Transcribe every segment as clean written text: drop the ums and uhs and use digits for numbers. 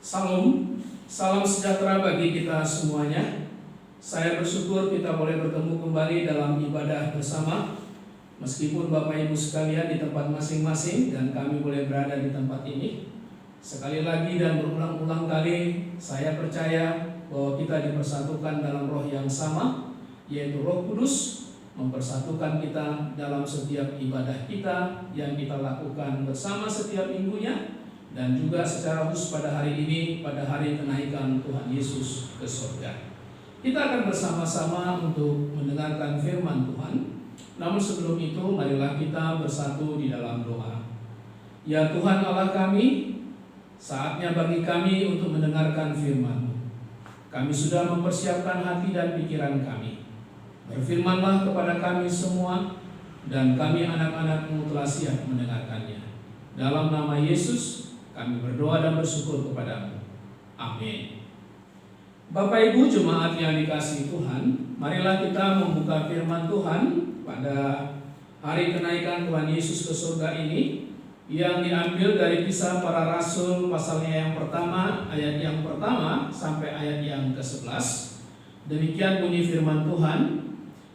Salam, salam sejahtera bagi kita semuanya. Saya bersyukur kita boleh bertemu kembali dalam ibadah bersama. Meskipun Bapak Ibu sekalian di tempat masing-masing dan kami boleh berada di tempat ini. Sekali lagi dan berulang-ulang kali saya percaya bahwa kita dipersatukan dalam roh yang sama, yaitu Roh Kudus mempersatukan kita dalam setiap ibadah kita yang kita lakukan bersama setiap minggunya. Dan juga secara khusus pada hari ini, pada hari kenaikan Tuhan Yesus ke surga. Kita akan bersama-sama untuk mendengarkan firman Tuhan. Namun sebelum itu, marilah kita bersatu di dalam doa. Ya Tuhan Allah kami, saatnya bagi kami untuk mendengarkan firman-Mu. Kami sudah mempersiapkan hati dan pikiran kami. Berfirmanlah kepada kami semua, dan kami anak-anak-Mu telah siap mendengarkannya. Dalam nama Yesus, kami berdoa dan bersyukur kepada-Mu. Amin. Bapak Ibu jemaat yang dikasihi Tuhan, marilah kita membuka firman Tuhan pada hari kenaikan Tuhan Yesus ke surga ini, yang diambil dari Kisah Para Rasul pasalnya yang pertama, ayat yang pertama sampai ayat yang ke-11. Demikian bunyi firman Tuhan.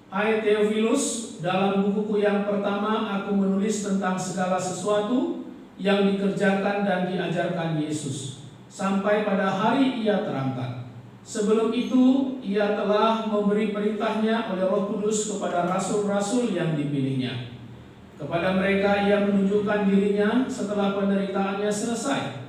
Hai Theophilus, dalam bukuku yang pertama aku menulis tentang segala sesuatu yang dikerjakan dan diajarkan Yesus sampai pada hari Ia terangkat. Sebelum itu Ia telah memberi perintahnya oleh Roh Kudus kepada rasul-rasul yang dipilihnya. Kepada mereka Ia menunjukkan dirinya setelah penderitaannya selesai,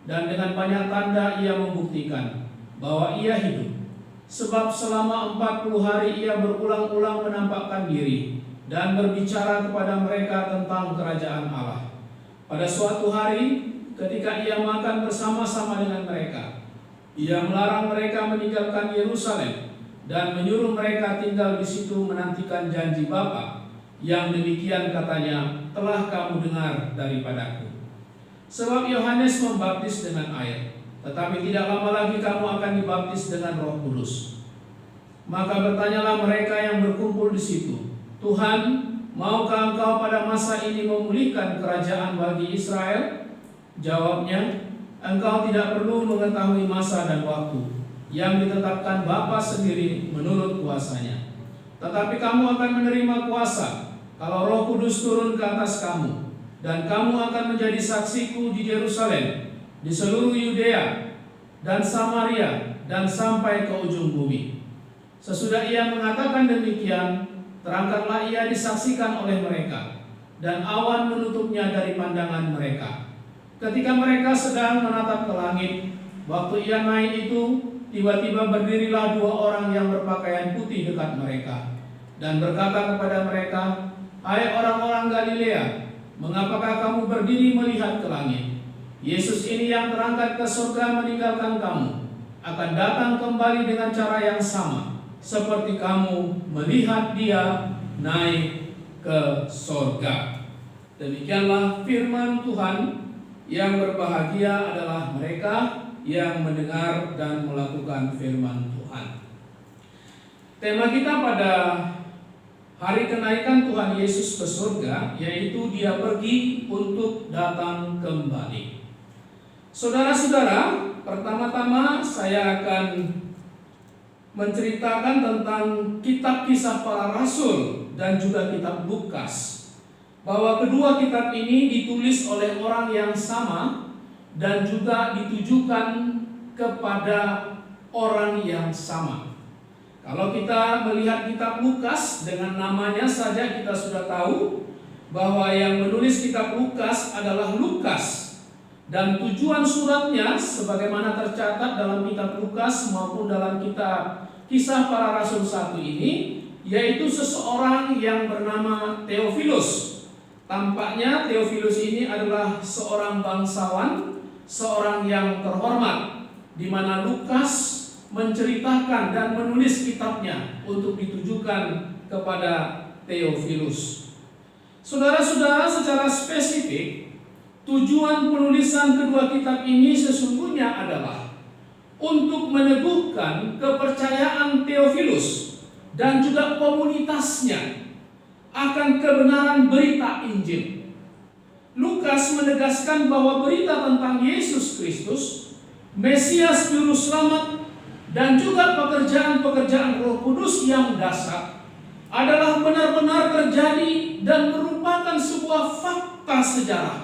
dan dengan banyak tanda Ia membuktikan bahwa Ia hidup. Sebab selama 40 hari Ia berulang-ulang menampakkan diri dan berbicara kepada mereka tentang kerajaan Allah. Pada suatu hari, ketika Ia makan bersama-sama dengan mereka, Ia melarang mereka meninggalkan Yerusalem dan menyuruh mereka tinggal di situ menantikan janji Bapa, yang demikian katanya telah kamu dengar daripadaku. Sebab Yohanes membaptis dengan air, tetapi tidak lama lagi kamu akan dibaptis dengan Roh Kudus. Maka bertanyalah mereka yang berkumpul di situ, Tuhan, maukah Engkau pada masa ini memulihkan kerajaan bagi Israel? Jawabnya, Engkau tidak perlu mengetahui masa dan waktu yang ditetapkan Bapa sendiri menurut kuasanya. Tetapi kamu akan menerima kuasa kalau Roh Kudus turun ke atas kamu, dan kamu akan menjadi saksiku di Yerusalem, di seluruh Yudea dan Samaria, dan sampai ke ujung bumi. Sesudah Ia mengatakan demikian, terangkatlah Ia disaksikan oleh mereka, dan awan menutupnya dari pandangan mereka. Ketika mereka sedang menatap ke langit, waktu Ia naik itu, tiba-tiba berdirilah 2 orang yang berpakaian putih dekat mereka, dan berkata kepada mereka, Hai orang-orang Galilea, mengapakah kamu berdiri melihat ke langit? Yesus ini yang terangkat ke surga meninggalkan kamu, akan datang kembali dengan cara yang sama, seperti kamu melihat Dia naik ke surga. Demikianlah firman Tuhan. Yang berbahagia adalah mereka yang mendengar dan melakukan firman Tuhan. Tema kita pada hari kenaikan Tuhan Yesus ke surga, yaitu Dia pergi untuk datang kembali. Saudara-saudara, pertama-tama saya akan menceritakan tentang kitab Kisah Para Rasul dan juga kitab Lukas, bahwa kedua kitab ini ditulis oleh orang yang sama dan juga ditujukan kepada orang yang sama. Kalau kita melihat kitab Lukas, dengan namanya saja kita sudah tahu bahwa yang menulis kitab Lukas adalah Lukas, dan tujuan suratnya sebagaimana tercatat dalam kitab Lukas maupun dalam kitab Kisah Para Rasul 1 ini, yaitu seseorang yang bernama Theophilus. Tampaknya Theophilus ini adalah seorang bangsawan, seorang yang terhormat, di mana Lukas menceritakan dan menulis kitabnya untuk ditujukan kepada Theophilus. Saudara-saudara, secara spesifik, tujuan penulisan kedua kitab ini sesungguhnya adalah untuk meneguhkan kepercayaan Theophilus dan juga komunitasnya akan kebenaran berita Injil. Lukas menegaskan bahwa berita tentang Yesus Kristus Mesias Juru Selamat, dan juga pekerjaan-pekerjaan Roh Kudus yang dahsyat adalah benar-benar terjadi dan merupakan sebuah fakta sejarah.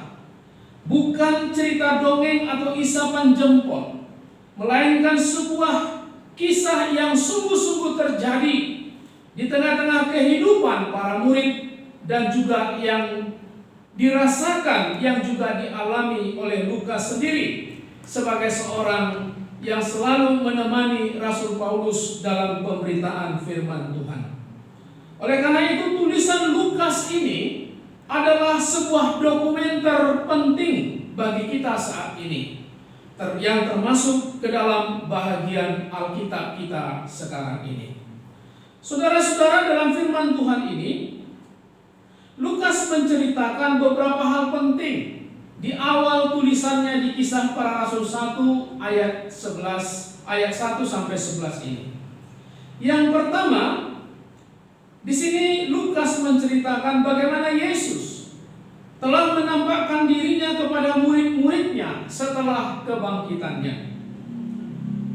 Bukan cerita dongeng atau isapan jempol, melainkan sebuah kisah yang sungguh-sungguh terjadi di tengah-tengah kehidupan para murid dan juga yang dirasakan, yang juga dialami oleh Lukas sendiri sebagai seorang yang selalu menemani Rasul Paulus dalam pemberitaan firman Tuhan. Oleh karena itu, tulisan Lukas ini adalah sebuah dokumenter penting bagi kita saat ini, yang termasuk ke dalam bahagian Alkitab kita sekarang ini. Saudara-saudara, dalam firman Tuhan ini, Lukas menceritakan beberapa hal penting di awal tulisannya di Kisah Para Rasul 1 ayat 1 sampai 11 ini. Yang pertama, di sini Lukas menceritakan bagaimana Yesus telah menampakkan dirinya kepada murid-muridnya setelah kebangkitannya.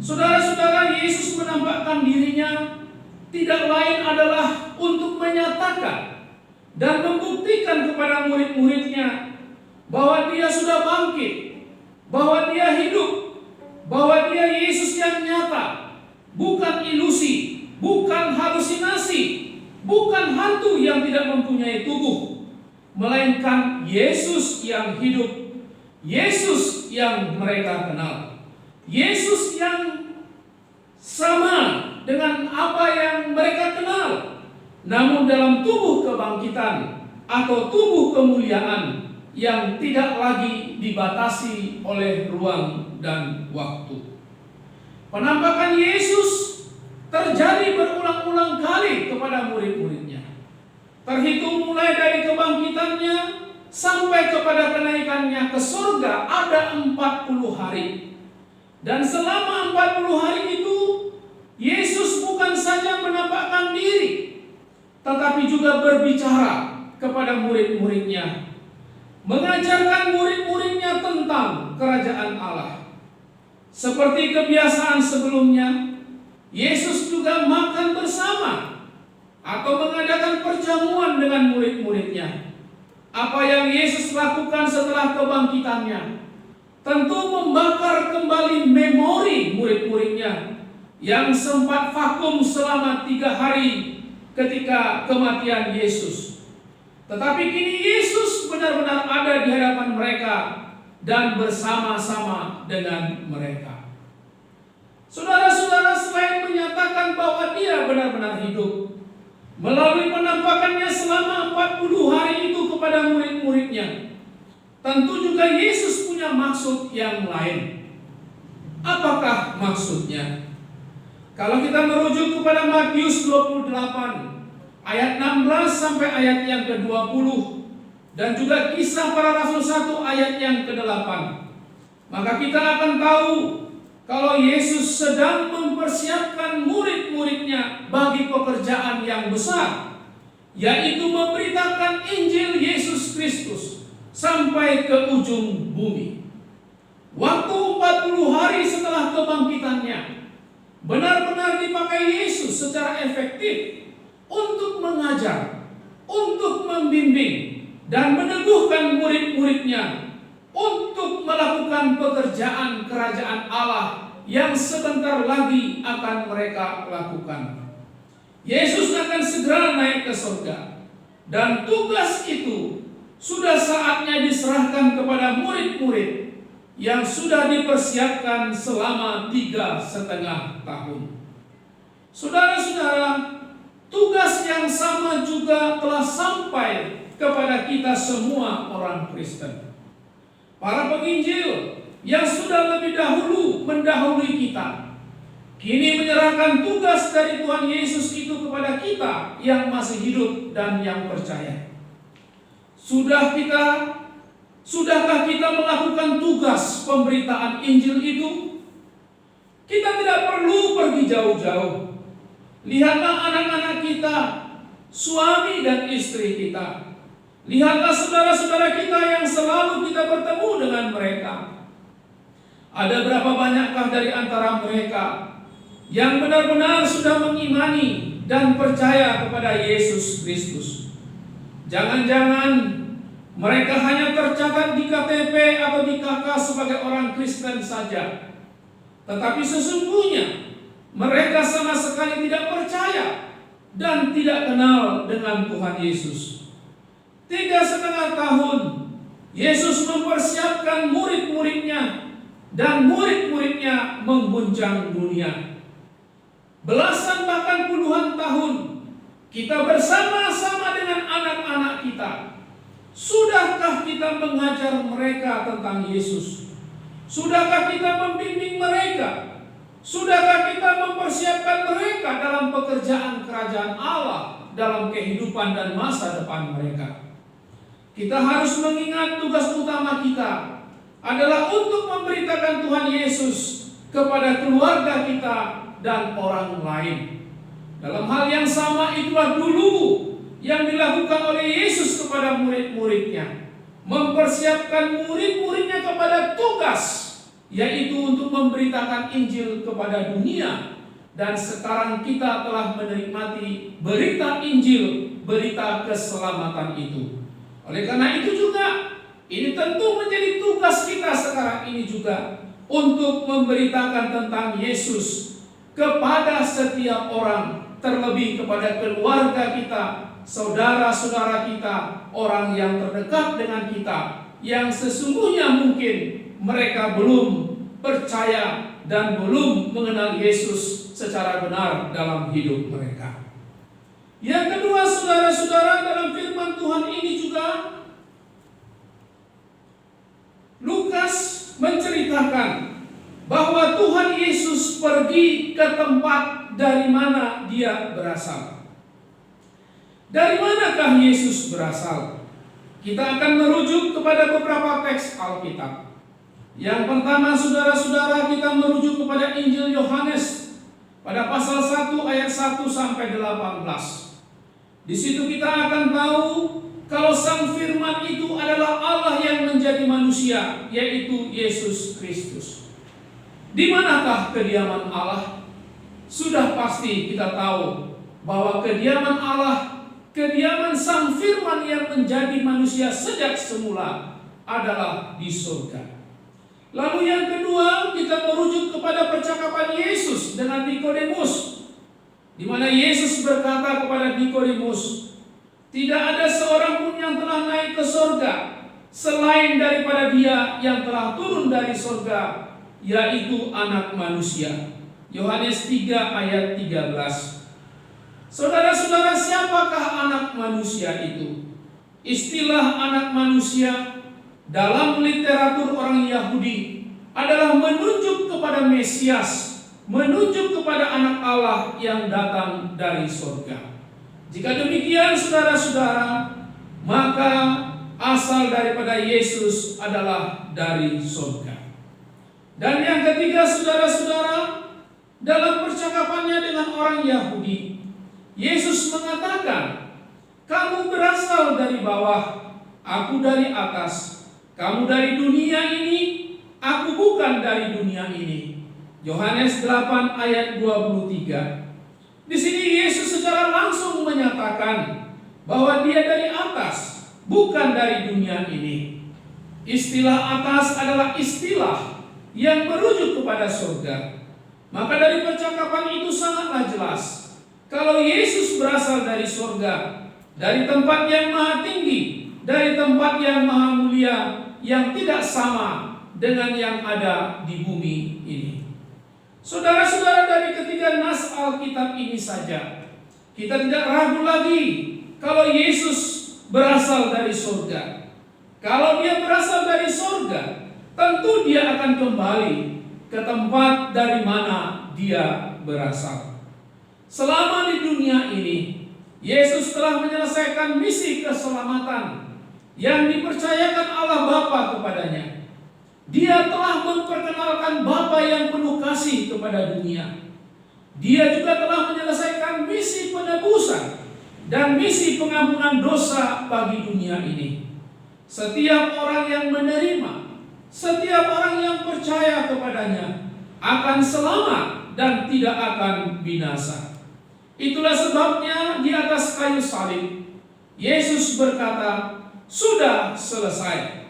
Saudara-saudara, Yesus menampakkan dirinya tidak lain adalah untuk menyatakan dan membuktikan kepada murid-muridnya bahwa dia sudah bangkit, bahwa dia hidup, bahwa dia Yesus yang nyata, bukan ilusi, bukan halusinasi, bukan hantu yang tidak mempunyai tubuh, melainkan Yesus yang hidup, Yesus yang mereka kenal, Yesus yang sama dengan apa yang mereka kenal, namun dalam tubuh kebangkitan atau tubuh kemuliaan yang tidak lagi dibatasi oleh ruang dan waktu. Penampakan Yesus terjadi berulang-ulang kali kepada murid-muridnya. Terhitung mulai dari kebangkitannya sampai kepada kenaikannya ke surga ada 40 hari. Dan selama 40 hari itu Yesus bukan saja menampakkan diri, tetapi juga berbicara kepada murid-muridnya, mengajarkan murid-muridnya tentang kerajaan Allah. Seperti kebiasaan sebelumnya, Yesus juga makan bersama atau mengadakan perjamuan dengan murid-muridnya. Apa yang Yesus lakukan setelah kebangkitannya tentu membakar kembali memori murid-muridnya yang sempat vakum selama 3 hari ketika kematian Yesus. Tetapi kini Yesus benar-benar ada di hadapan mereka dan bersama-sama dengan mereka. Saudara-saudara, selain menyatakan bahwa dia benar-benar hidup, melalui penampakannya selama 40 hari itu kepada murid-muridnya, tentu juga Yesus punya maksud yang lain. Apakah maksudnya? Kalau kita merujuk kepada Matius 28 ayat 16 sampai ayat yang ke-20 dan juga Kisah Para Rasul 1 ayat yang ke-8, maka kita akan tahu kalau Yesus sedang mempersiapkan murid-muridnya bagi pekerjaan yang besar, yaitu memberitakan Injil Yesus Kristus sampai ke ujung bumi. Waktu 40 hari setelah kebangkitannya benar-benar dipakai Yesus secara efektif untuk mengajar, untuk membimbing dan meneguhkan murid-muridnya untuk melakukan pekerjaan kerajaan Allah yang sebentar lagi akan mereka lakukan. Yesus akan segera naik ke surga, dan tugas itu sudah saatnya diserahkan kepada murid-murid yang sudah dipersiapkan selama 3,5 tahun. Saudara-saudara, tugas yang sama juga telah sampai kepada kita semua orang Kristen. Para penginjil yang sudah lebih dahulu mendahului kita, kini menyerahkan tugas dari Tuhan Yesus itu kepada kita yang masih hidup dan yang percaya. Sudahkah kita melakukan tugas pemberitaan Injil itu? Kita tidak perlu pergi jauh-jauh. Lihatlah anak-anak kita, suami dan istri kita. Lihatlah saudara-saudara kita yang selalu kita bertemu dengan mereka. Ada berapa banyakkah dari antara mereka yang benar-benar sudah mengimani dan percaya kepada Yesus Kristus? Jangan-jangan mereka hanya tercatat di KTP atau di KK sebagai orang Kristen saja, tetapi sesungguhnya mereka sama sekali tidak percaya dan tidak kenal dengan Tuhan Yesus. 3,5 tahun Yesus mempersiapkan murid-muridnya, dan murid-muridnya mengguncang dunia. Belasan bahkan puluhan tahun kita bersama-sama dengan anak-anak kita. Sudahkah kita mengajar mereka tentang Yesus? Sudahkah kita membimbing mereka? Sudahkah kita mempersiapkan mereka dalam pekerjaan kerajaan Allah, dalam kehidupan dan masa depan mereka? Kita harus mengingat tugas utama kita adalah untuk memberitakan Tuhan Yesus kepada keluarga kita dan orang lain. Dalam hal yang sama itulah dulu yang dilakukan oleh Yesus kepada murid-muridnya, mempersiapkan murid-muridnya kepada tugas, yaitu untuk memberitakan Injil kepada dunia. Dan sekarang kita telah menikmati berita Injil, berita keselamatan itu. Oleh karena itu juga, ini tentu menjadi tugas kita sekarang ini juga untuk memberitakan tentang Yesus kepada setiap orang, terlebih kepada keluarga kita, saudara-saudara kita, orang yang terdekat dengan kita, yang sesungguhnya mungkin mereka belum percaya dan belum mengenal Yesus secara benar dalam hidup mereka. Yang kedua, saudara-saudara, dalam firman Tuhan ini juga Lukas menceritakan bahwa Tuhan Yesus pergi ke tempat dari mana dia berasal. Dari manakah Yesus berasal? Kita akan merujuk kepada beberapa teks Alkitab. Yang pertama, saudara-saudara, kita merujuk kepada Injil Yohanes pada pasal 1 ayat 1 sampai 18. Di situ kita akan tahu kalau Sang Firman itu adalah Allah yang menjadi manusia, yaitu Yesus Kristus. Di manakah kediaman Allah? Sudah pasti kita tahu bahwa kediaman Allah, kediaman Sang Firman yang menjadi manusia sejak semula adalah di surga. Lalu yang kedua, kita merujuk kepada percakapan Yesus dengan Nikodemus, di mana Yesus berkata kepada Nikodemus, tidak ada seorang pun yang telah naik ke surga selain daripada Dia yang telah turun dari surga, yaitu Anak Manusia. Yohanes 3 ayat 13. Saudara-saudara, siapakah anak manusia itu? Istilah anak manusia dalam literatur orang Yahudi adalah menunjuk kepada Mesias, menunjuk kepada anak Allah yang datang dari surga. Jika demikian, saudara-saudara, maka asal daripada Yesus adalah dari surga. Dan yang ketiga, saudara-saudara, dalam percakapannya dengan orang Yahudi, Yesus mengatakan, kamu berasal dari bawah, aku dari atas. Kamu dari dunia ini, aku bukan dari dunia ini. Yohanes 8 ayat 23. Di sini Yesus secara langsung menyatakan bahwa Dia dari atas, bukan dari dunia ini. Istilah atas adalah istilah yang merujuk kepada surga. Maka dari percakapan itu sangatlah jelas kalau Yesus berasal dari surga, dari tempat yang maha tinggi, dari tempat yang maha mulia, yang tidak sama dengan yang ada di bumi ini. Saudara-saudara, dari ketiga nas Alkitab ini saja, kita tidak ragu lagi kalau Yesus berasal dari surga. Kalau Dia berasal dari surga, tentu Dia akan kembali ke tempat dari mana Dia berasal. Selama di dunia ini, Yesus telah menyelesaikan misi keselamatan yang dipercayakan Allah Bapa kepadanya. Dia telah memperkenalkan Bapa yang penuh kasih kepada dunia. Dia juga telah menyelesaikan misi penebusan dan misi pengampunan dosa bagi dunia ini. Setiap orang yang menerima, setiap orang yang percaya kepadanya akan selamat dan tidak akan binasa. Itulah sebabnya di atas kayu salib Yesus berkata, "Sudah selesai."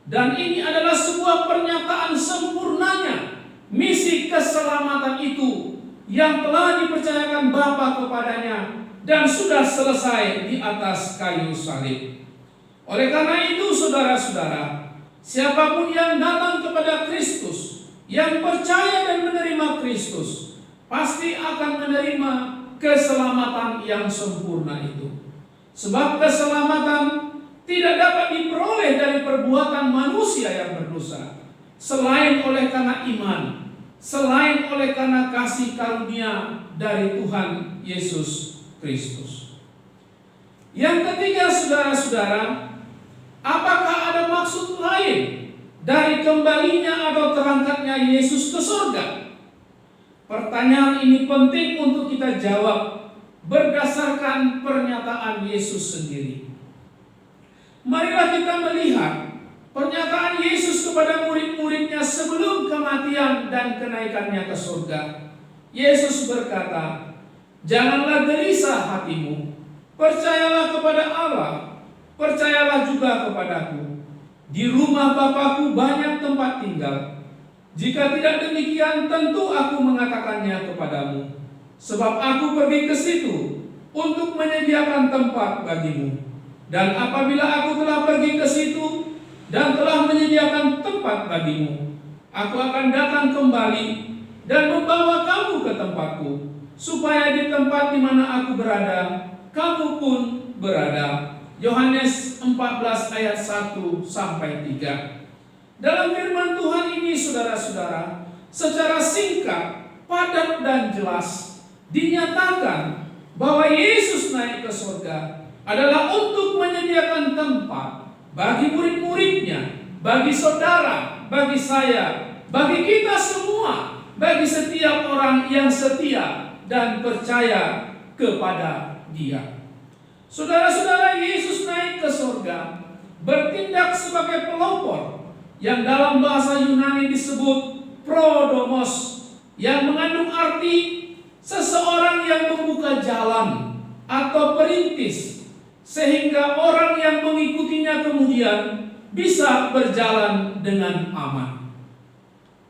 Dan ini adalah sebuah pernyataan sempurnanya misi keselamatan itu yang telah dipercayakan Bapa kepadanya dan sudah selesai di atas kayu salib. Oleh karena itu, saudara-saudara, siapapun yang datang kepada Kristus, yang percaya dan menerima Kristus, pasti akan menerima keselamatan yang sempurna itu. Sebab keselamatan tidak dapat diperoleh dari perbuatan manusia yang berdosa, selain oleh karena iman, selain oleh karena kasih karunia dari Tuhan Yesus Kristus. Yang ketiga, saudara-saudara, apakah ada maksud lain dari kembalinya atau terangkatnya Yesus ke surga? Pertanyaan ini penting untuk kita jawab berdasarkan pernyataan Yesus sendiri. Marilah kita melihat pernyataan Yesus kepada murid-muridnya sebelum kematian dan kenaikannya ke surga. Yesus berkata, "Janganlah gelisah hatimu, percayalah kepada Allah, percayalah juga kepadaku. Di rumah Bapa-Ku banyak tempat tinggal. Jika tidak demikian, tentu Aku mengatakannya kepadamu. Sebab Aku pergi ke situ untuk menyediakan tempat bagimu. Dan apabila Aku telah pergi ke situ dan telah menyediakan tempat bagimu, Aku akan datang kembali dan membawa kamu ke tempatku, supaya di tempat di mana Aku berada, kamu pun berada." Yohanes 14 ayat 1 sampai 3. Dalam firman Tuhan ini, saudara-saudara, secara singkat, padat dan jelas dinyatakan bahwa Yesus naik ke surga adalah untuk menyediakan tempat bagi murid-muridnya, bagi saudara, bagi saya, bagi kita semua, bagi setiap orang yang setia dan percaya kepada Dia. Saudara-saudara, Yesus naik ke surga bertindak sebagai pelopor yang dalam bahasa Yunani disebut prodomos, yang mengandung arti seseorang yang membuka jalan atau perintis, sehingga orang yang mengikutinya kemudian bisa berjalan dengan aman.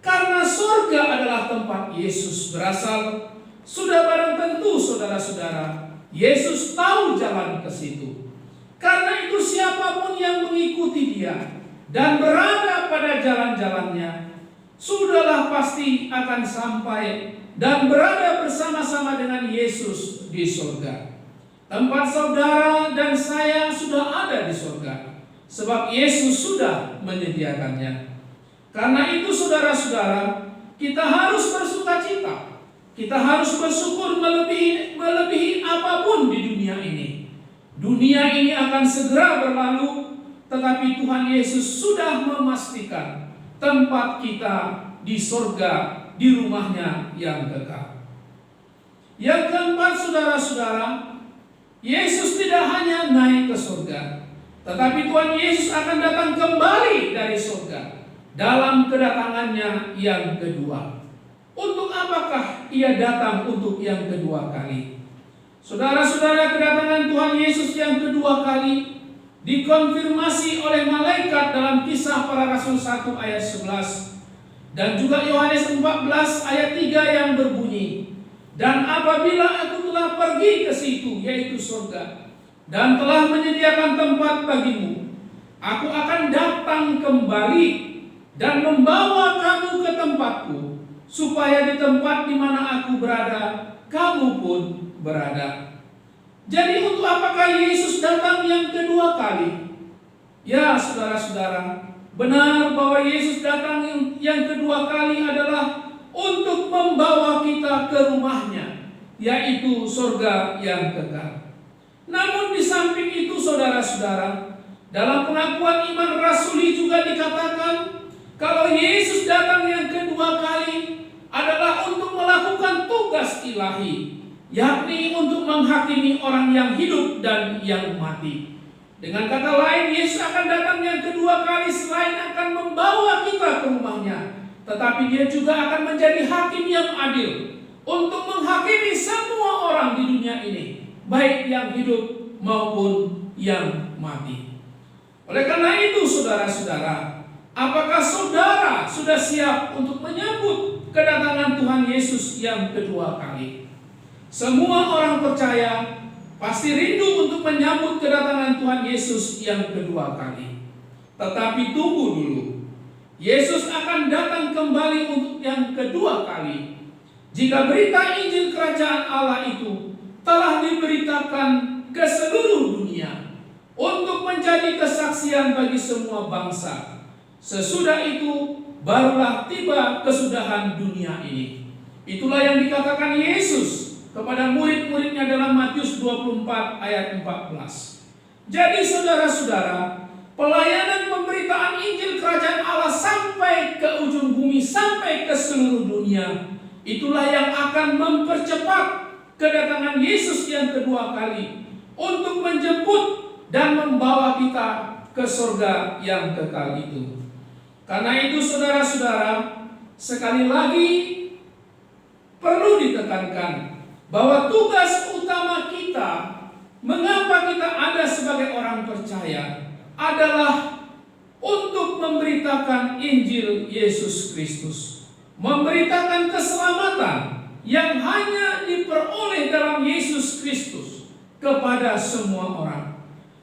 Karena surga adalah tempat Yesus berasal, sudah barang tentu saudara-saudara, Yesus tahu jalan ke situ. Karena itu siapapun yang mengikuti Dia dan berada pada jalan-jalannya, sudahlah pasti akan sampai dan berada bersama-sama dengan Yesus di surga. Tempat saudara dan saya sudah ada di surga, sebab Yesus sudah menyediakannya. Karena itu saudara-saudara, kita harus bersukacita. Kita harus bersyukur melebihi apapun di dunia ini. Dunia ini akan segera berlalu, tetapi Tuhan Yesus sudah memastikan tempat kita di surga, di rumahnya yang kekal. Yang keempat, saudara-saudara, Yesus tidak hanya naik ke surga, tetapi Tuhan Yesus akan datang kembali dari surga dalam kedatangannya yang kedua. Untuk apakah Ia datang untuk yang kedua kali? Saudara-saudara, kedatangan Tuhan Yesus yang kedua kali dikonfirmasi oleh malaikat dalam Kisah Para Rasul 1 ayat 11 dan juga Yohanes 14 ayat 3 yang berbunyi, "Dan apabila Aku telah pergi ke situ," yaitu surga, "dan telah menyediakan tempat bagimu, Aku akan datang kembali dan membawa kamu ke tempatku, supaya di tempat di mana Aku berada, kamu pun berada." Jadi untuk apakah Yesus datang yang kedua kali? Ya saudara-saudara, benar bahwa Yesus datang yang kedua kali adalah untuk membawa kita ke rumahnya, yaitu surga yang kekal. Namun di samping itu saudara-saudara, dalam pengakuan iman rasuli juga dikatakan kalau Yesus datang yang kedua kali adalah untuk melakukan tugas ilahi, yakni untuk menghakimi orang yang hidup dan yang mati. Dengan kata lain, Yesus akan datang yang kedua kali selain akan membawa kita ke rumahnya, tetapi dia juga akan menjadi hakim yang adil untuk menghakimi semua orang di dunia ini, baik yang hidup maupun yang mati. Oleh karena itu, saudara-saudara, apakah saudara sudah siap untuk menyambut kedatangan Tuhan Yesus yang kedua kali? Semua orang percaya pasti rindu untuk menyambut kedatangan Tuhan Yesus yang kedua kali. Tetapi tunggu dulu. Yesus akan datang kembali untuk yang kedua kali jika berita Injil Kerajaan Allah itu telah diberitakan ke seluruh dunia untuk menjadi kesaksian bagi semua bangsa. Sesudah itu barulah tiba kesudahan dunia ini. Itulah yang dikatakan Yesus kepada murid-muridnya dalam Matius 24 ayat 14. Jadi saudara-saudara, pelayanan pemberitaan Injil Kerajaan Allah sampai ke ujung bumi, sampai ke seluruh dunia, itulah yang akan mempercepat kedatangan Yesus yang kedua kali untuk menjemput dan membawa kita ke surga yang kekal itu. Karena itu saudara-saudara, sekali lagi perlu ditekankan bahwa tugas utama kita, mengapa kita ada sebagai orang percaya, adalah untuk memberitakan Injil Yesus Kristus, memberitakan keselamatan yang hanya diperoleh dalam Yesus Kristus kepada semua orang.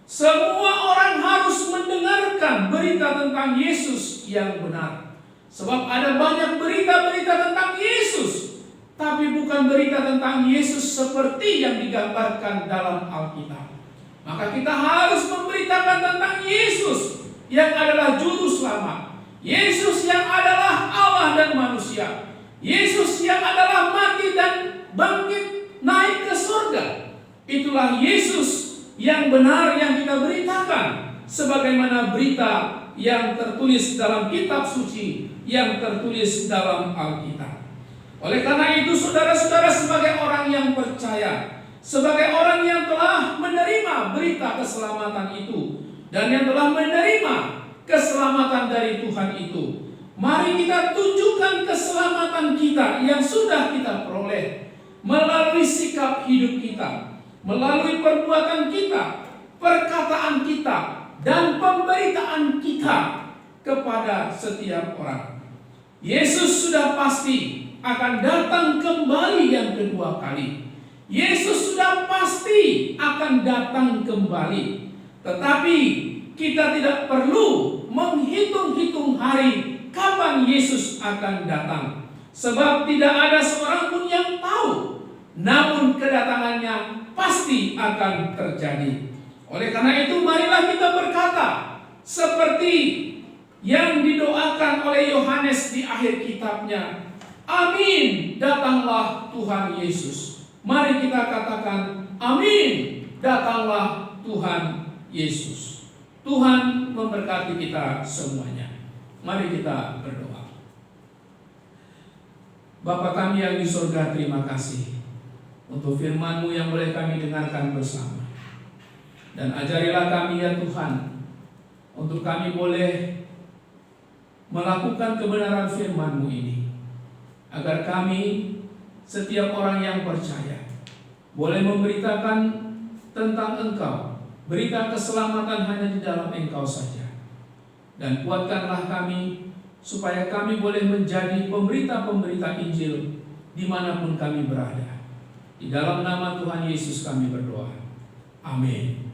Semua orang harus mendengarkan berita tentang Yesus yang benar, sebab ada banyak berita-berita tentang Yesus, tapi bukan berita tentang Yesus seperti yang digambarkan dalam Alkitab. Maka kita harus memberitakan tentang Yesus yang adalah juru selamat, Yesus yang adalah Allah dan manusia, Yesus yang adalah mati dan bangkit naik ke surga. Itulah Yesus yang benar yang kita beritakan, sebagaimana berita yang tertulis dalam kitab suci, yang tertulis dalam Alkitab. Oleh karena itu saudara-saudara, sebagai orang yang percaya, sebagai orang yang telah menerima berita keselamatan itu, dan yang telah menerima keselamatan dari Tuhan itu, mari kita tunjukkan keselamatan kita yang sudah kita peroleh melalui sikap hidup kita, melalui perbuatan kita, perkataan kita, dan pemberitaan kita kepada setiap orang. Yesus sudah pasti akan datang kembali yang kedua kali. Yesus sudah pasti akan datang kembali. Tetapi kita tidak perlu menghitung-hitung hari kapan Yesus akan datang, sebab tidak ada seorang pun yang tahu. Namun kedatangannya pasti akan terjadi. Oleh karena itu marilah kita berkata seperti yang didoakan oleh Yohanes di akhir kitabnya, amin, datanglah Tuhan Yesus. Mari kita katakan, amin, datanglah Tuhan Yesus. Tuhan memberkati kita semuanya. Mari kita berdoa. Bapa kami yang di surga, terima kasih untuk firman-Mu yang boleh kami dengarkan bersama. Dan ajarilah kami ya Tuhan, untuk kami boleh melakukan kebenaran firman-Mu ini, agar kami, setiap orang yang percaya, boleh memberitakan tentang Engkau, berita keselamatan hanya di dalam Engkau saja. Dan kuatkanlah kami, supaya kami boleh menjadi pemberita-pemberita Injil dimanapun kami berada. Di dalam nama Tuhan Yesus kami berdoa. Amin.